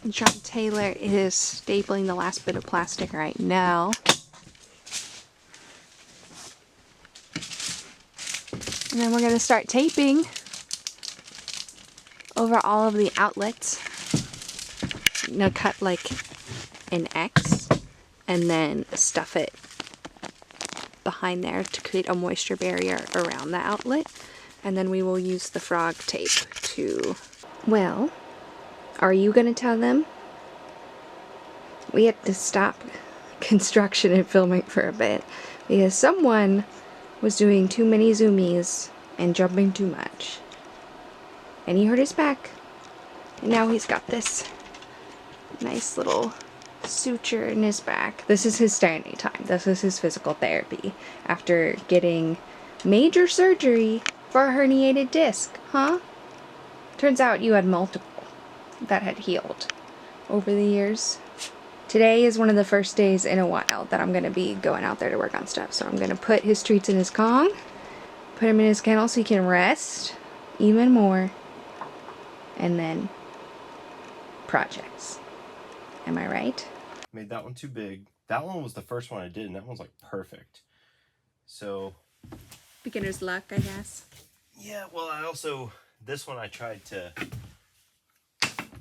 John Taylor is stapling the last bit of plastic right now. And then we're going to start taping over all of the outlets. You know, cut like an X and then stuff it behind there to create a moisture barrier around the outlet. And then we will use the frog tape to... Well, are you going to tell them? We had to stop construction and filming for a bit because someone was doing too many zoomies and jumping too much. And he hurt his back. And now he's got this nice little suture in his back. This is his standing time. This is his physical therapy after getting major surgery for a herniated disc, huh? Turns out you had multiple that had healed over the years. Today is one of the first days in a while that I'm going to be going out there to work on stuff. So I'm going to put his treats in his Kong, put him in his kennel so he can rest even more, and then projects. Am I right? Made that one too big. That one was the first one I did, and that one's like perfect. So... beginner's luck, I guess. Yeah, well, this one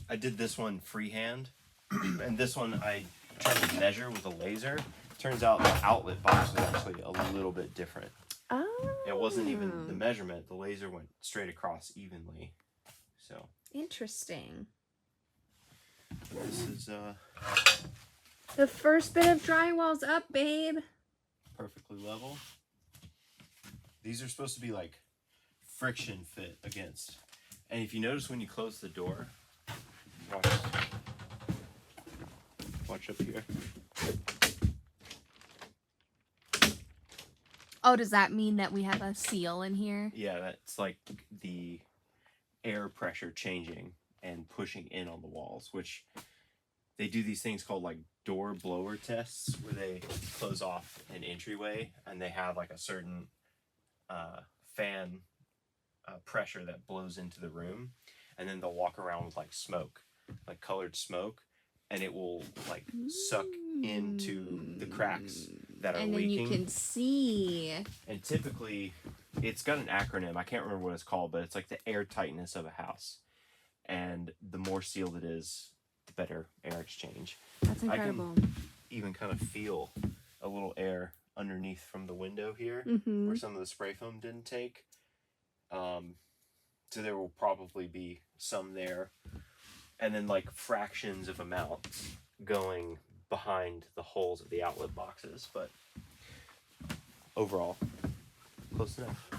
I did this one freehand. And this one I tried to measure with a laser. Turns out the outlet box was actually a little bit different. Oh. It wasn't even the measurement. The laser went straight across evenly. So. Interesting. This is the first bit of drywall's up, babe. Perfectly level. These are supposed to be like friction fit against. And if you notice when you close the door, watch up here. Oh, does that mean that we have a seal in here? Yeah, that's like the air pressure changing and pushing in on the walls, which they do these things called like door blower tests where they close off an entryway and they have like a certain fan pressure that blows into the room, and then they'll walk around with like smoke, like colored smoke, and it will like suck into the cracks that are leaking. And then you can see. And typically, it's got an acronym. I can't remember what it's called, but it's like the air tightness of a house. And the more sealed it is, the better air exchange. That's incredible. I can even kind of feel a little air underneath from the window here, where some of the spray foam didn't take. So there will probably be some there. And then like fractions of amounts going behind the holes of the outlet boxes, but overall, close enough.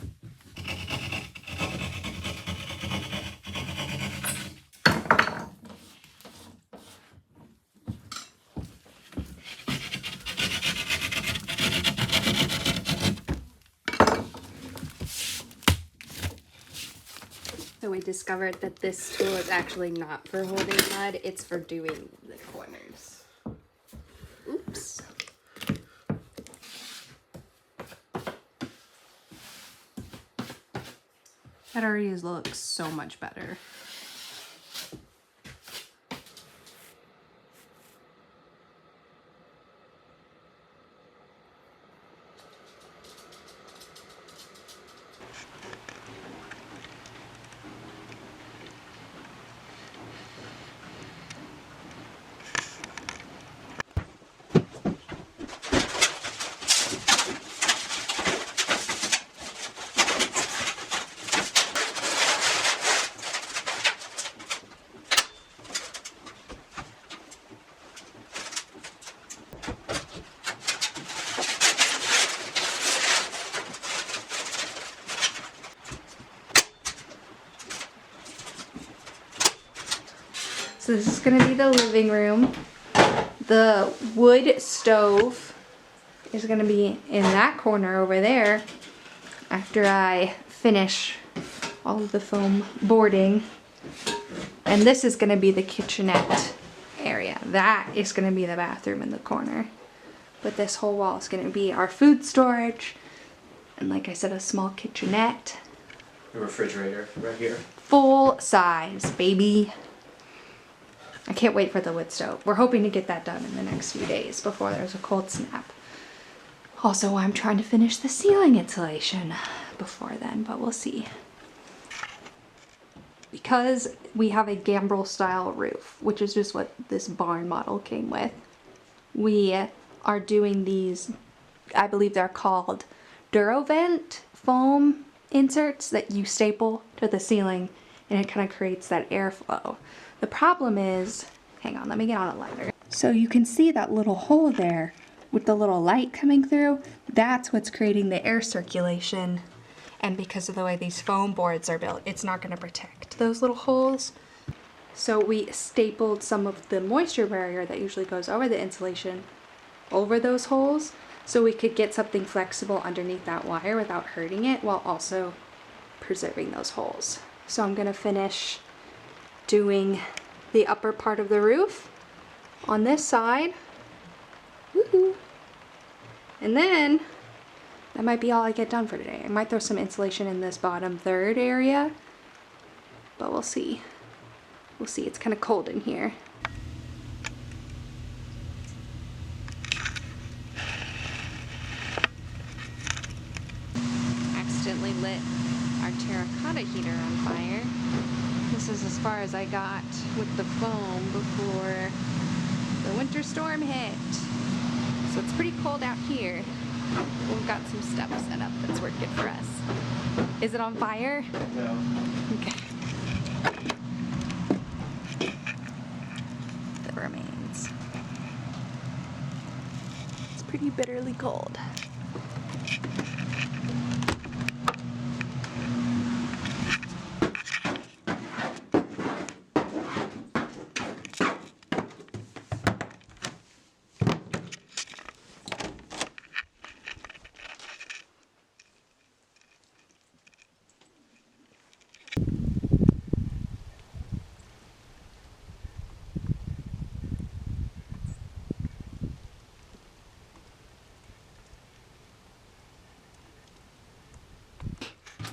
So we discovered that this tool is actually not for holding mud, it's for doing the corners. Oops. That already looks so much better. So this is going to be the living room. The wood stove is going to be in that corner over there after I finish all of the foam boarding. And this is going to be the kitchenette area. That is going to be the bathroom in the corner. But this whole wall is going to be our food storage. And like I said, a small kitchenette. The refrigerator right here. Full size, baby. I can't wait for the wood stove. We're hoping to get that done in the next few days before there's a cold snap. Also, I'm trying to finish the ceiling insulation before then, but we'll see. Because we have a gambrel style roof, which is just what this barn model came with, we are doing these, I believe they're called Durovent foam inserts that you staple to the ceiling, and it kind of creates that airflow. The problem is, hang on, let me get on a ladder. So you can see that little hole there with the little light coming through. That's what's creating the air circulation. And because of the way these foam boards are built, it's not going to protect those little holes. So we stapled some of the moisture barrier that usually goes over the insulation over those holes, so we could get something flexible underneath that wire without hurting it while also preserving those holes. So I'm going to finish doing the upper part of the roof on this side. Woohoo! And then that might be all I get done for today. I might throw some insulation in this bottom third area, but we'll see. We'll see. It's kind of cold in here. Accidentally lit our terracotta heater on fire. This is as far as I got with the foam before the winter storm hit. So it's pretty cold out here. We've got some stuff set up that's working for us. Is it on fire? No. Okay. The remains. It's pretty bitterly cold.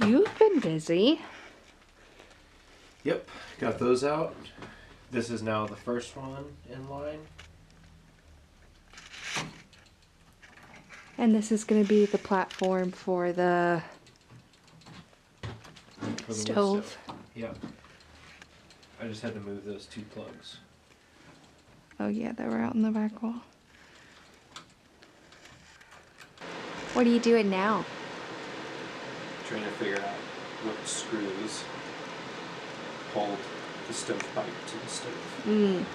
You've been busy. Yep, got those out. This is now the first one in line. And this is going to be the platform for the For the wood stove. Yep. I just had to move those two plugs. Oh yeah, they were out in the back wall. What are you doing now? Trying to figure out what screws hold the stovepipe to the stove.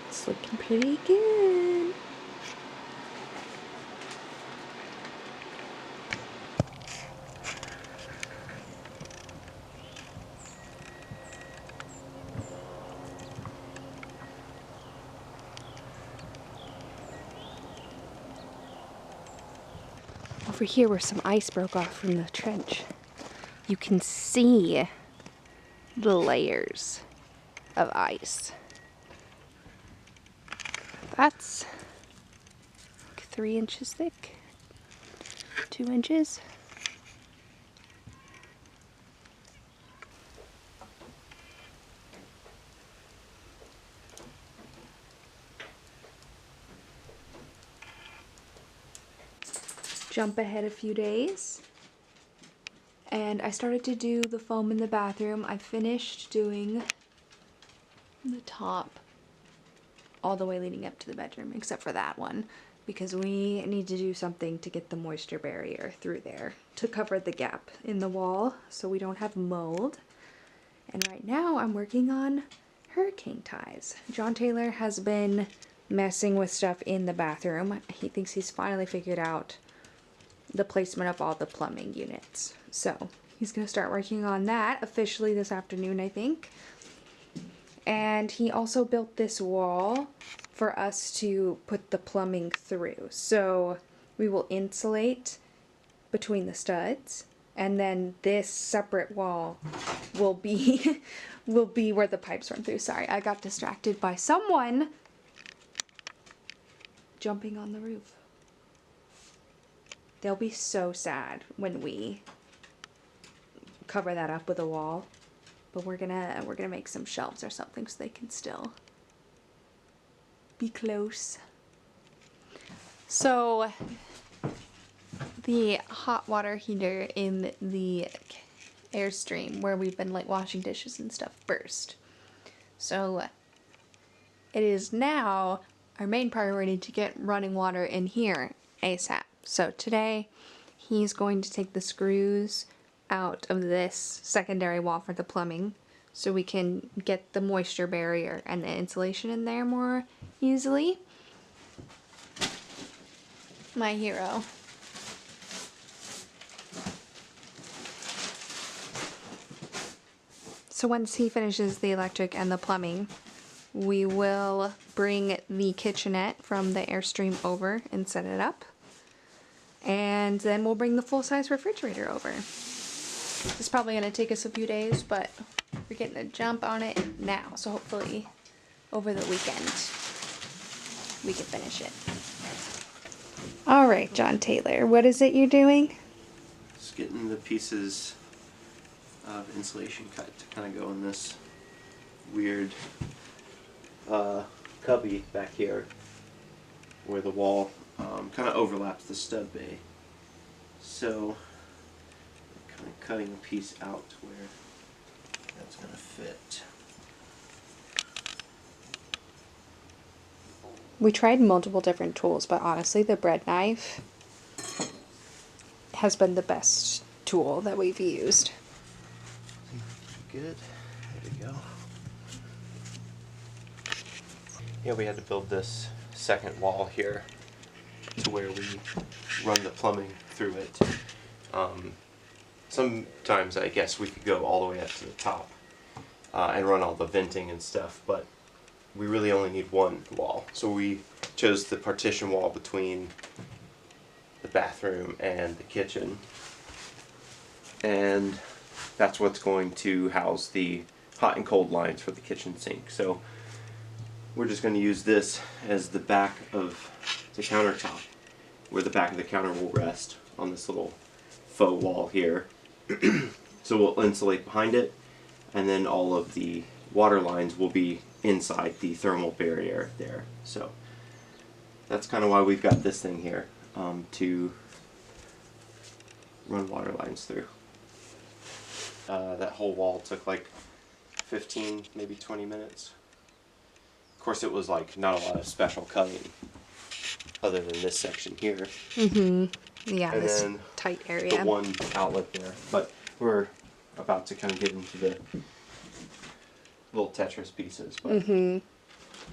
It's looking pretty good. Over here where some ice broke off from the trench, you can see the layers of ice. That's like 3 inches thick, 2 inches. Jump ahead a few days, and I started to do the foam in the bathroom. I finished doing the top all the way leading up to the bedroom, except for that one, because we need to do something to get the moisture barrier through there to cover the gap in the wall so we don't have mold. And right now I'm working on hurricane ties. John Taylor has been messing with stuff in the bathroom. He thinks he's finally figured out the placement of all the plumbing units. So he's gonna start working on that officially this afternoon, I think. And he also built this wall for us to put the plumbing through. So we will insulate between the studs, and then this separate wall will be will be where the pipes run through. Sorry, I got distracted by someone jumping on the roof. They'll be so sad when we cover that up with a wall. But we're gonna make some shelves or something so they can still be close. So the hot water heater in the Airstream where we've been like washing dishes and stuff burst. So it is now our main priority to get running water in here ASAP. So today he's going to take the screws out of this secondary wall for the plumbing so we can get the moisture barrier and the insulation in there more easily. My hero. So once he finishes the electric and the plumbing, we will bring the kitchenette from the Airstream over and set it up. And then we'll bring the full-size refrigerator over. It's probably going to take us a few days, but we're getting a jump on it now. So hopefully over the weekend we can finish it. All right, John Taylor, what is it you're doing? Just getting the pieces of insulation cut to kind of go in this weird cubby back here where the wall kind of overlaps the stud bay. So kind of cutting a piece out to where that's going to fit. We tried multiple different tools, but honestly the bread knife has been the best tool that we've used. Good. There we go. Yeah, we had to build this second wall here to where we run the plumbing through it. Sometimes I guess we could go all the way up to the top and run all the venting and stuff, but we really only need one wall. So we chose the partition wall between the bathroom and the kitchen, and that's what's going to house the hot and cold lines for the kitchen sink. So we're just going to use this as the back of the countertop, where the back of the counter will rest on this little faux wall here. So we'll insulate behind it, and then all of the water lines will be inside the thermal barrier there. So that's kind of why we've got this thing here, to run water lines through. That whole wall took like 15, maybe 20 minutes. Of course, it was like not a lot of special cutting other than this section here. Yeah, And this then tight area. the one outlet there. But we're about to kind of get into the little Tetris pieces. But I don't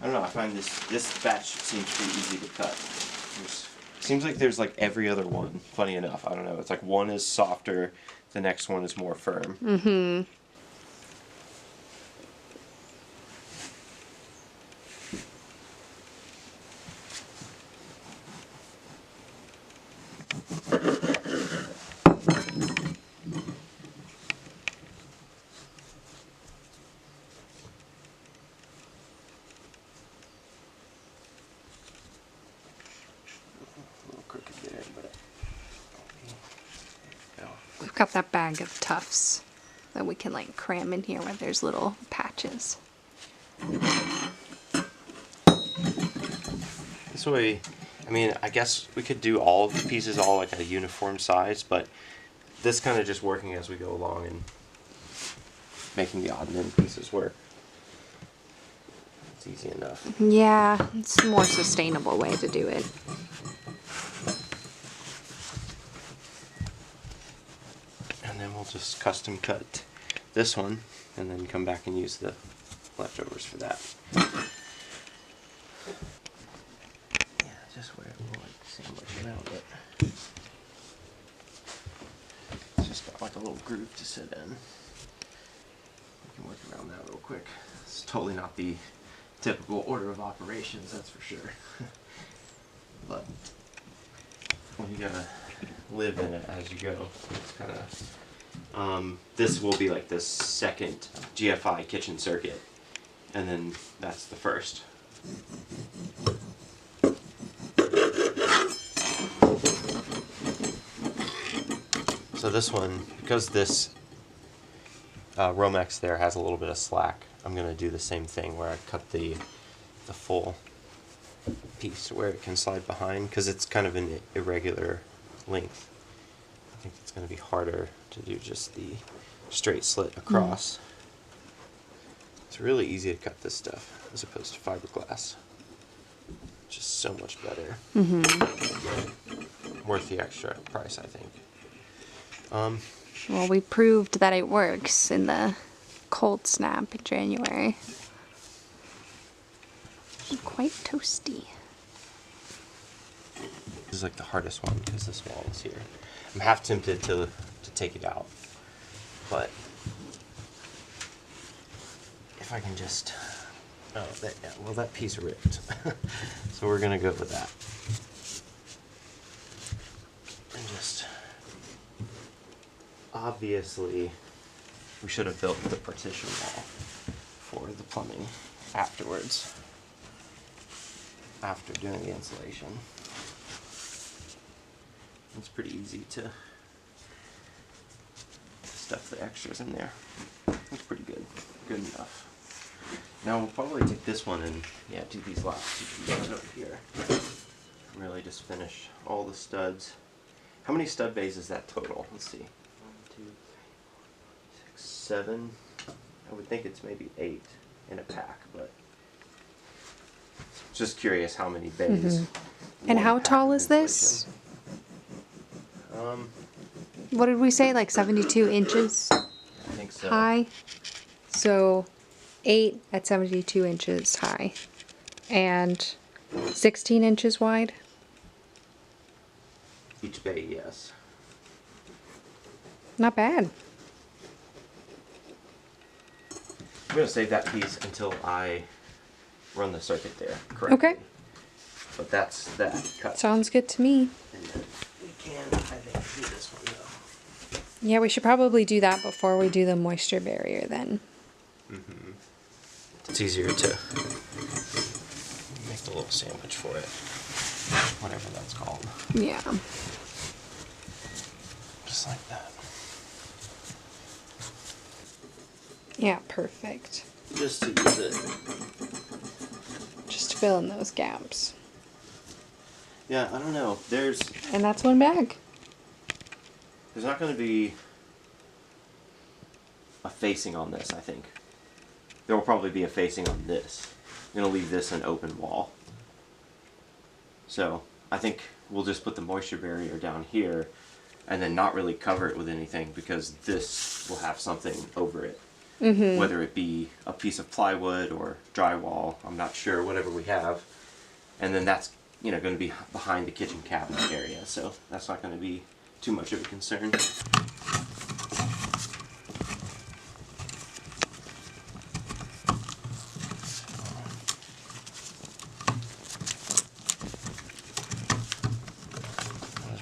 know, I find this batch seems pretty easy to cut. Seems like there's like every other one, funny enough. I don't know, it's like one is softer, the next one is more firm. We've got that bag of tufts that we can like cram in here where there's little patches. This way, I mean, I guess we could do all of the pieces all like a uniform size, but this kind of just working as we go along and making the odd and end pieces work. It's easy enough. Yeah, it's a more sustainable way to do it. And then we'll just custom cut this one and then come back and use the leftovers for that. Yeah, just where it will like sandwich around it. It's just got like a little groove to sit in. We can work around that real quick. It's totally not the typical order of operations, that's for sure. But well, you gotta live in it as you go. It's kind of this will be like the second GFI kitchen circuit, and then that's the first. So this one, because this Romex there has a little bit of slack. I'm going to do the same thing where I cut the full piece where it can slide behind, because it's kind of an irregular length. I think it's going to be harder to do just the straight slit across. It's really easy to cut this stuff as opposed to fiberglass. Just so much better. Worth the extra price, I think. Well, we proved that it works in the cold snap in January. Quite toasty. This is like the hardest one because this wall is here. I'm half tempted to take it out, but if I can just, that piece ripped. So we're gonna go with that. And just, obviously, we should have built the partition wall for the plumbing afterwards, after doing the insulation. It's pretty easy to stuff the extras in there. It's pretty good. Good enough. Now we'll probably take this one and do these last two pieces over here. Really just finish all the studs. How many stud bays is that total? Let's see. 1, 2, 3, 4, 5, 6, 7. I would think it's maybe 8 in a pack, but just curious how many bays. And how tall is this? What did we say, like 72 inches I think so. high? So 8 at 72 inches high and 16 inches wide. Each bay, yes. Not bad. I'm going to save that piece until I run the circuit there correctly. Okay. But that's that cut. Sounds good to me. And then we can, I think, do this one though. Yeah, we should probably do that before we do the moisture barrier then. It's easier to make the little sandwich for it. Whatever that's called. Yeah. Just like that. Yeah, perfect. Just to use it. Just to fill in those gaps. Yeah, I don't know. There's And that's one bag. not going to be a facing on this, I think. There will probably be a facing on this. I'm going to leave this an open wall. So I think we'll just put the moisture barrier down here and then not really cover it with anything, because this will have something over it. Whether it be a piece of plywood or drywall, I'm not sure, whatever we have. And then that's, going to be behind the kitchen cabinet area, so that's not going to be too much of a concern. I'll just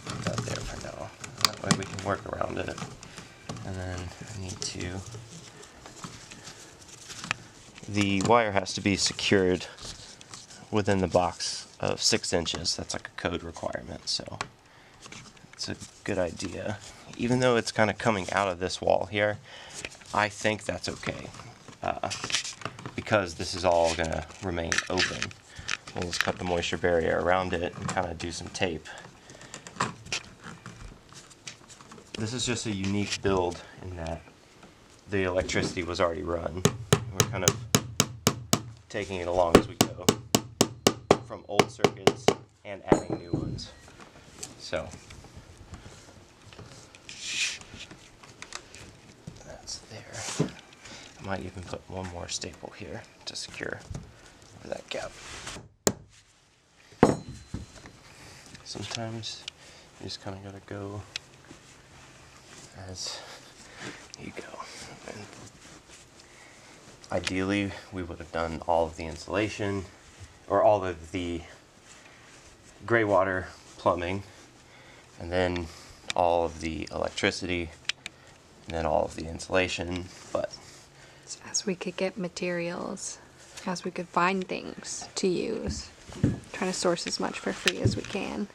put that there for now. That way we can work around it. And then I need to... The wire has to be secured within the box of 6 inches. That's like a code requirement, so it's a good idea. Even though it's kind of coming out of this wall here, I think that's okay, because this is all going to remain open. We'll just cut the moisture barrier around it and kind of do some tape. This is just a unique build in that the electricity was already run. We're kind of taking it along as we go from old circuits and adding new ones. So that's there. I might even put one more staple here to secure over that gap. Sometimes you just kind of gotta go as you go. And ideally, we would have done all of the insulation, or all of the gray water plumbing, and then all of the electricity, and then all of the insulation, but... As we could get materials, as we could find things to use. Trying to source as much for free as we can.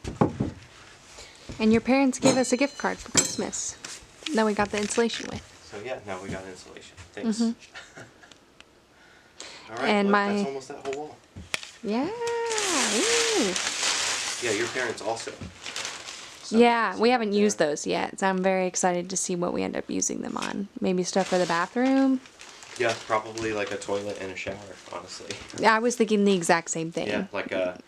And your parents gave us a gift card for Christmas that we got the insulation with. So yeah, now we got insulation. Thanks. All right, And look, my- that's almost that whole wall. Yeah. Ooh. Yeah, your parents also. Yeah, we haven't used those yet, so I'm very excited to see what we end up using them on. Maybe stuff for the bathroom. Yeah, probably like a toilet and a shower, honestly. Yeah, I was thinking the exact same thing. Yeah, like a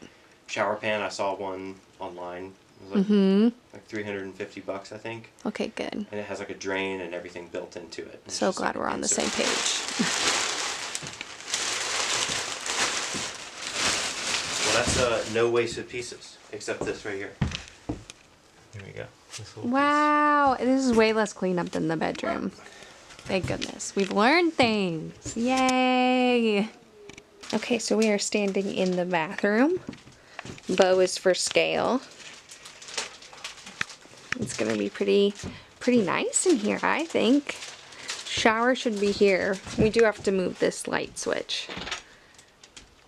shower pan. I saw one online. It was like $350, I think. Okay, good. And it has like a drain and everything built into it. It's So just glad like we're on the same page. Well, that's no wasted pieces, except this right here. Here we go. This little Wow, this is way less cleanup than the bedroom. Thank goodness. We've learned things. Yay! Okay, so we are standing in the bathroom. Bow is for scale. It's gonna be pretty nice in here, I think. Shower should be here. We do have to move this light switch.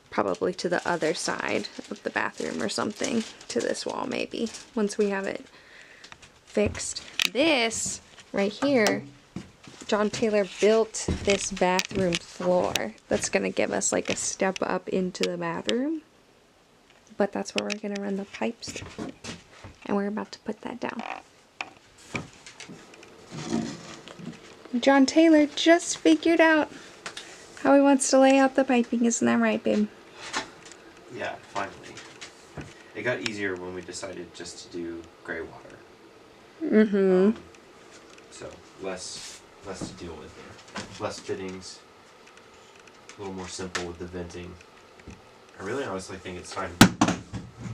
Probably to the other side of the bathroom or something. To this wall maybe, once we have it fixed. This right here, John Taylor built this bathroom floor. That's gonna give us like a step up into the bathroom. But that's where we're gonna run the pipes through. And we're about to put that down. John Taylor just figured out how he wants to lay out the piping, isn't that right, babe? Yeah, finally. It got easier when we decided just to do gray water. So less to deal with there. Less fittings. A little more simple with the venting. I really honestly think it's time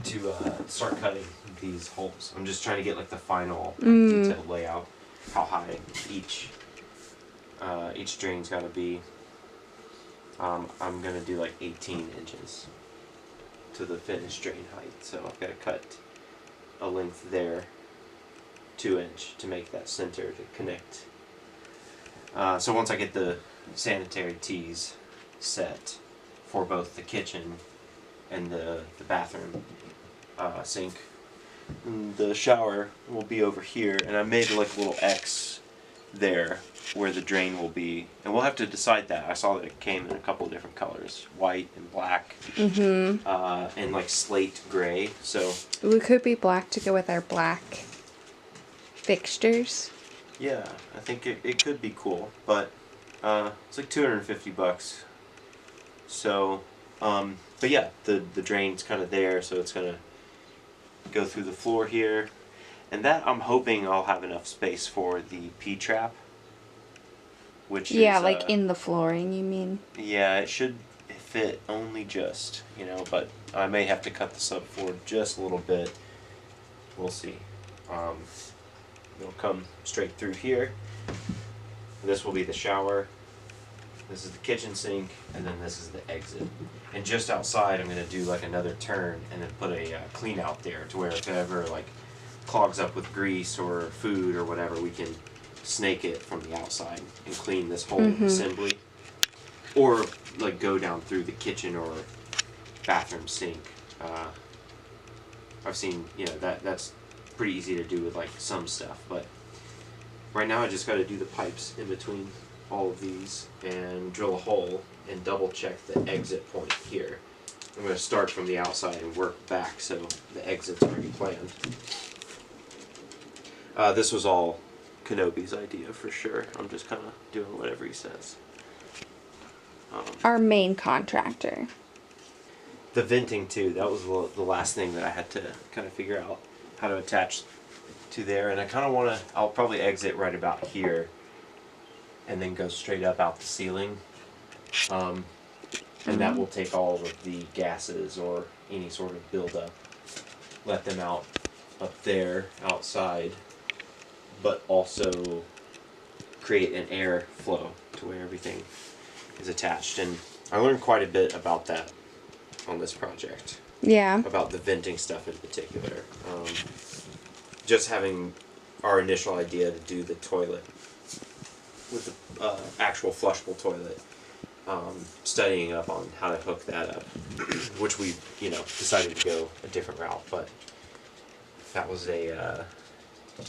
to start cutting these holes. I'm just trying to get like the final detailed layout. How high each drain's got to be. I'm gonna do like 18 inches to the finished drain height, so I've got to cut a length there, 2-inch, to make that center to connect. So once I get the sanitary tees set for both the kitchen and the bathroom sink, and the shower will be over here, and I made like a little X there where the drain will be, and we'll have to decide that. I saw that it came in a couple of different colors, white and black, and like slate gray. So We could be black to go with our black fixtures. yeah, I think it could be cool, but it's like $250. So, but yeah, the drain's kind of there, so it's gonna go through the floor here, and that I'm hoping I'll have enough space for the P-trap. Which Yeah, is, like in the flooring, you mean? Yeah, it should fit only just, but I may have to cut the subfloor just a little bit. We'll see. It'll come straight through here. This will be the shower. This is the kitchen sink, and then this is the exit. And just outside, I'm going to do like another turn and then put a clean out there to where if it ever like clogs up with grease or food or whatever, we can snake it from the outside and clean this whole assembly, or like go down through the kitchen or bathroom sink. I've seen that's pretty easy to do with like some stuff, but right now I just got to do the pipes in between all of these and drill a hole and double check the exit point here. I'm going to start from the outside and work back so the exit's already planned. This was all Kenobi's idea for sure. I'm just kind of doing whatever he says. Our main contractor. The venting too, that was the last thing that I had to kind of figure out how to attach to there, and I kind of want to, I'll probably exit right about here and then go straight up out the ceiling, and that will take all of the gases or any sort of buildup, let them out up there outside, but also create an air flow to where everything is attached. And I learned quite a bit about that on this project. Yeah. About the venting stuff in particular. Just having our initial idea to do the toilet with the actual flushable toilet, studying up on how to hook that up, which we decided to go a different route, but that was a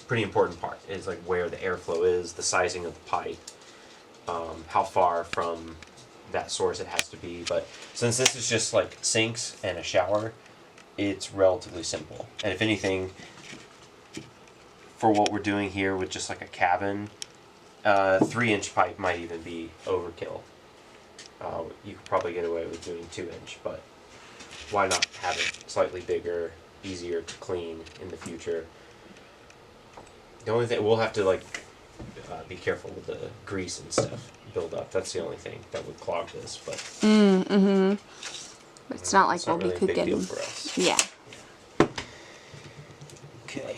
pretty important part is like where the airflow is, the sizing of the pipe, how far from that source it has to be. But since this is just like sinks and a shower, it's relatively simple. And if anything, for what we're doing here with just like a cabin, 3-inch pipe might even be overkill. You could probably get away with doing 2-inch, but why not have it slightly bigger, easier to clean in the future? The only thing, we'll have to like be careful with the grease and stuff build up. That's the only thing that would clog this, but It's not like it's not what we really could a big get deal in. for us. Yeah. Okay.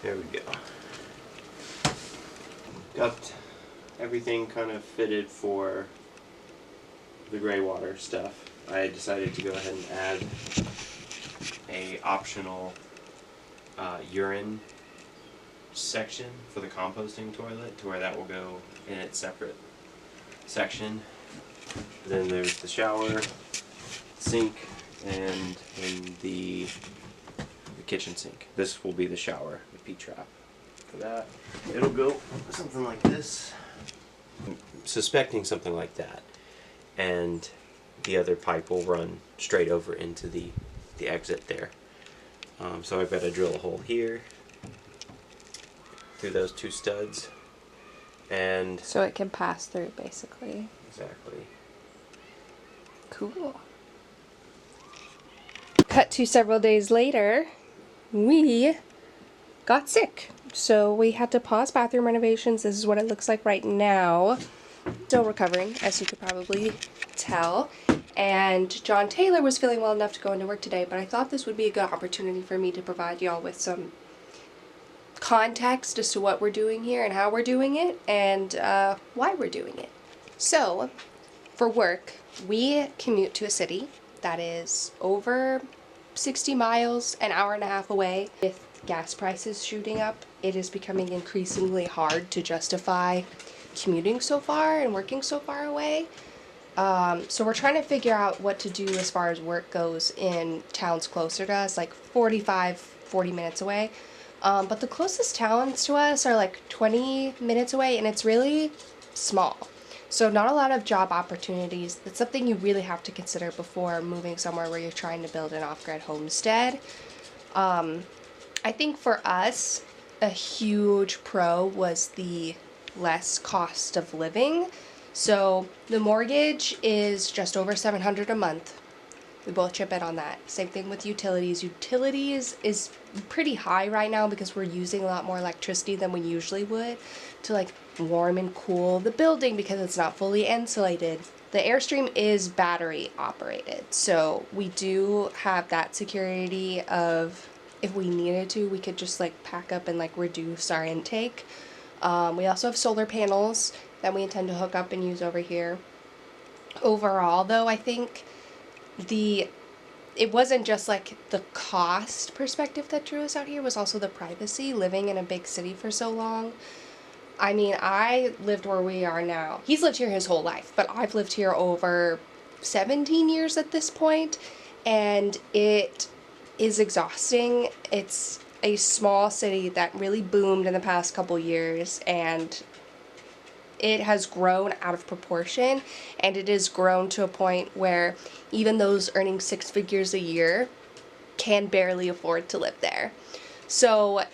There we go. Got everything kind of fitted for the gray water stuff. I decided to go ahead and add a optional urine section for the composting toilet, to where that will go in its separate section. Then there's the shower, sink, and then the kitchen sink. This will be the shower, the P-trap. For that, it'll go something like this. I'm suspecting something like that, and the other pipe will run straight over into the exit there. So I've got to drill a hole here through those 2 studs, and So it can pass through, basically. exactly. Cool. Cut to several days later, we got sick. So we had to pause bathroom renovations. This is what it looks like right now. Still recovering, as you could probably tell. And John Taylor was feeling well enough to go into work today, but I thought this would be a good opportunity for me to provide y'all with some context as to what we're doing here and how we're doing it and why we're doing it. So, for work, we commute to a city that is over 60 miles, an hour and a half away. With gas prices shooting up, it is becoming increasingly hard to justify commuting so far and working so far away. So we're trying to figure out what to do as far as work goes in towns closer to us, like 40 minutes away. But the closest towns to us are like 20 minutes away, and it's really small. So not a lot of job opportunities. That's something you really have to consider before moving somewhere where you're trying to build an off-grid homestead. I think for us, a huge pro was the less cost of living. So the mortgage is just over $700 a month. We both chip in on that. Same thing with utilities. Utilities is pretty high right now because we're using a lot more electricity than we usually would to like warm and cool the building because it's not fully insulated. The Airstream is battery operated, so we do have that security of if we needed to, we could just like pack up and like reduce our intake. We also have solar panels that we intend to hook up and use over here. Overall, though, I think it wasn't just like the cost perspective that drew us out here, it was also the privacy, living in a big city for so long. I mean, I lived where we are now. He's lived here his whole life, but I've lived here over 17 years at this point, and it is exhausting. It's a small city that really boomed in the past couple years, and it has grown out of proportion, and it has grown to a point where even those earning 6 figures a year can barely afford to live there. So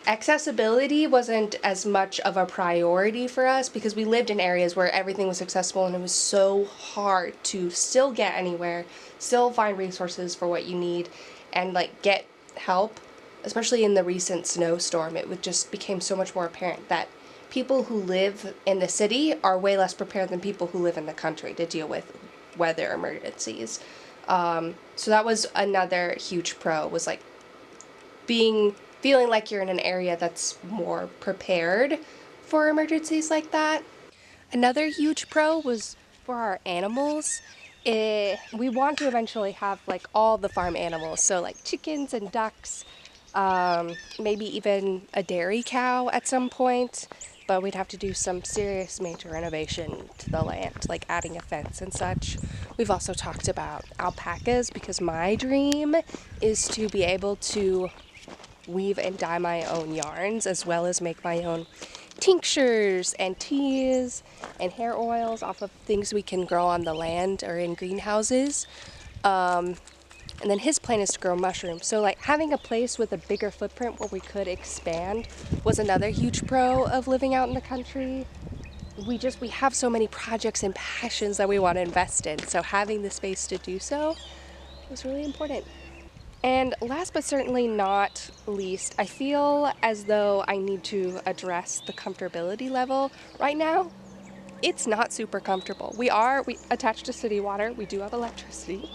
accessibility wasn't as much of a priority for us because we lived in areas where everything was accessible, and it was so hard to still get anywhere, still find resources for what you need, and like get help. Especially in the recent snowstorm, it would just became so much more apparent that people who live in the city are way less prepared than people who live in the country to deal with weather emergencies. So that was another huge pro, was like being feeling like you're in an area that's more prepared for emergencies like that. Another huge pro was for our animals. We want to eventually have like all the farm animals, so like chickens and ducks, maybe even a dairy cow at some point, but we'd have to do some serious major renovation to the land, like adding a fence and such. We've also talked about alpacas because my dream is to be able to weave and dye my own yarns as well as make my own tinctures and teas and hair oils off of things we can grow on the land or in greenhouses. And then his plan is to grow mushrooms. So like having a place with a bigger footprint where we could expand was another huge pro of living out in the country. We have so many projects and passions that we want to invest in. So having the space to do so was really important. And last but certainly not least, I feel as though I need to address the comfortability level. Right now, it's not super comfortable. We attached to city water, we do have electricity,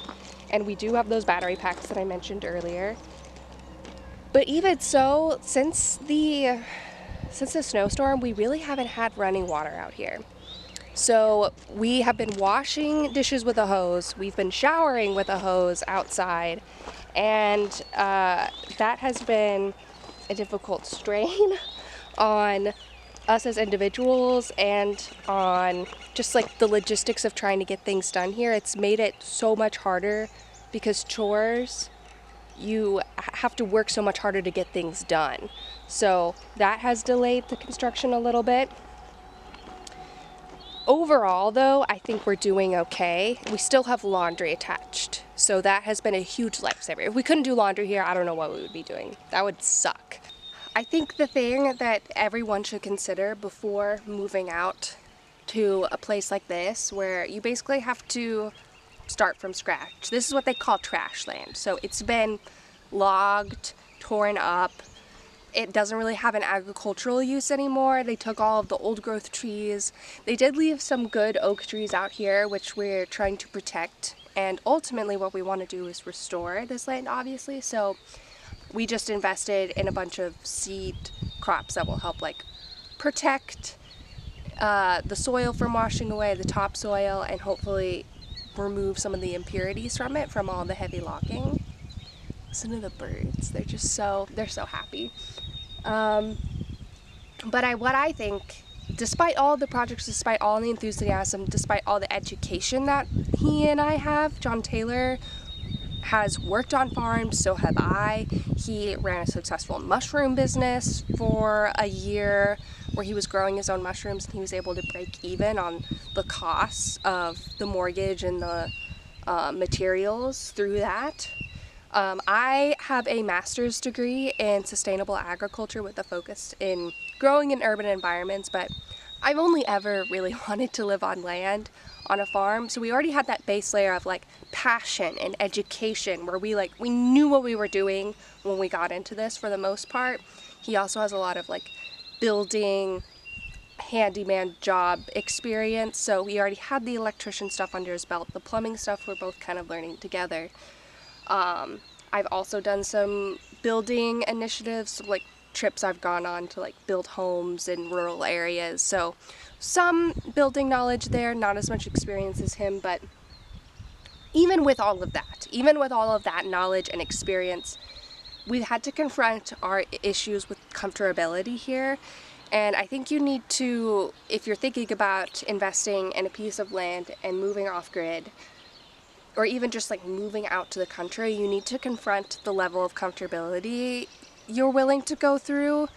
and we do have those battery packs that I mentioned earlier. But even so, since the snowstorm, we really haven't had running water out here. So we have been washing dishes with a hose, we've been showering with a hose outside, and that has been a difficult strain on us as individuals and on just like the logistics of trying to get things done here. It's made it so much harder because chores, you have to work so much harder to get things done. So that has delayed the construction a little bit. Overall, though, I think we're doing okay. We still have laundry attached, so that has been a huge lifesaver. If we couldn't do laundry here, I don't know what we would be doing. That would suck. I think the thing that everyone should consider before moving out to a place like this, where you basically have to start from scratch. This is what they call trash land. So it's been logged, torn up. It doesn't really have an agricultural use anymore. They took all of the old growth trees. They did leave some good oak trees out here, which we're trying to protect. And ultimately what we want to do is restore this land, obviously. So we just invested in a bunch of seed crops that will help like protect the soil from washing away, the topsoil, and hopefully remove some of the impurities from it from all the heavy logging. Listen to the birds. They're so happy. But what I think, despite all the projects, despite all the enthusiasm, despite all the education that he and I have, John Taylor has worked on farms, so have I. He ran a successful mushroom business for a year where he was growing his own mushrooms, and he was able to break even on the costs of the mortgage and the materials through that. I have a master's degree in sustainable agriculture with a focus in growing in urban environments, but I've only ever really wanted to live on land on a farm. So we already had that base layer of like passion and education where we knew what we were doing when we got into this for the most part. He also has a lot of like building handyman job experience. So we already had the electrician stuff under his belt. The plumbing stuff we're both kind of learning together. I've also done some building initiatives, like trips I've gone on to like build homes in rural areas. So some building knowledge there, not as much experience as him, but even with all of that knowledge and experience, we've had to confront our issues with comfortability here. And I think you need to, if you're thinking about investing in a piece of land and moving off grid, or even just like moving out to the country, you need to confront the level of comfortability you're willing to go through.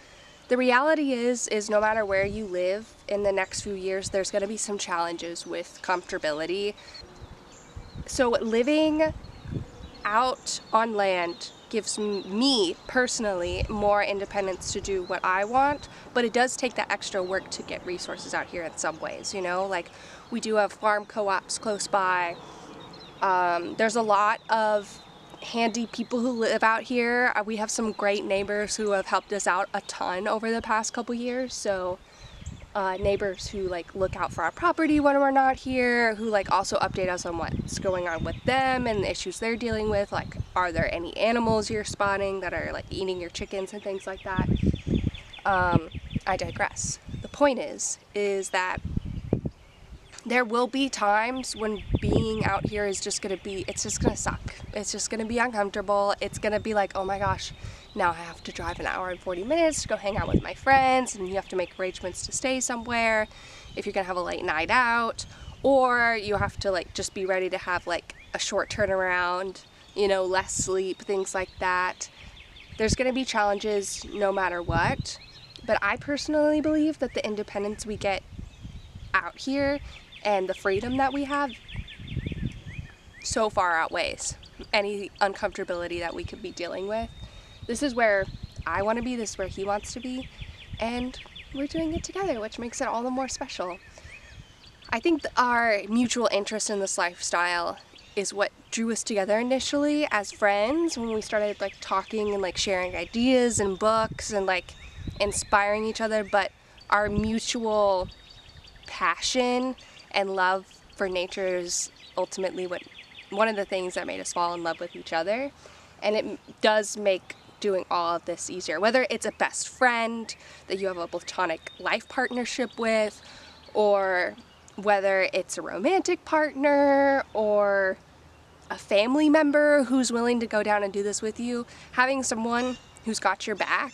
The reality is no matter where you live in the next few years, there's going to be some challenges with comfortability. So living out on land gives me personally more independence to do what I want, but it does take that extra work to get resources out here in some ways, you know, like we do have farm co-ops close by. There's a lot of handy people who live out here. We have some great neighbors who have helped us out a ton over the past couple years, so neighbors who like look out for our property when we're not here, who like also update us on what's going on with them and the issues they're dealing with, like are there any animals you're spotting that are like eating your chickens and things like that. I digress. The point is that there will be times when being out here is just gonna be, it's just gonna suck. It's just gonna be uncomfortable. It's gonna be like, oh my gosh, now I have to drive an hour and 40 minutes to go hang out with my friends, and you have to make arrangements to stay somewhere if you're gonna have a late night out, or you have to like just be ready to have like a short turnaround, you know, less sleep, things like that. There's gonna be challenges no matter what, but I personally believe that the independence we get out here and the freedom that we have so far outweighs any uncomfortability that we could be dealing with. This is where I want to be, this is where he wants to be, and we're doing it together, which makes it all the more special. I think our mutual interest in this lifestyle is what drew us together initially as friends when we started like talking and like sharing ideas and books and like inspiring each other, but our mutual passion and love for nature is ultimately one of the things that made us fall in love with each other, and it does make doing all of this easier, whether it's a best friend that you have a platonic life partnership with, or whether it's a romantic partner or a family member who's willing to go down and do this with you. Having someone who's got your back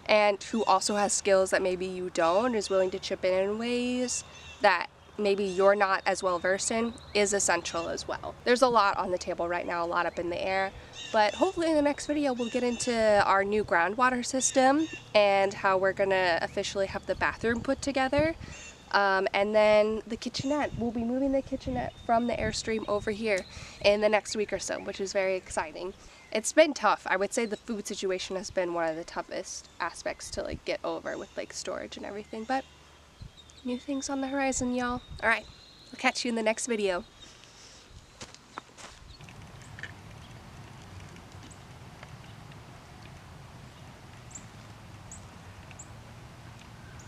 and who also has skills that maybe you don't, is willing to chip in ways that maybe you're not as well versed in, is essential as well. There's a lot on the table right now, a lot up in the air, but hopefully in the next video we'll get into our new groundwater system and how we're gonna officially have the bathroom put together. And then the kitchenette. We'll be moving the kitchenette from the Airstream over here in the next week or so, which is very exciting. It's been tough. I would say the food situation has been one of the toughest aspects to like get over with like storage and everything, but new things on the horizon, y'all. Alright, I'll catch you in the next video.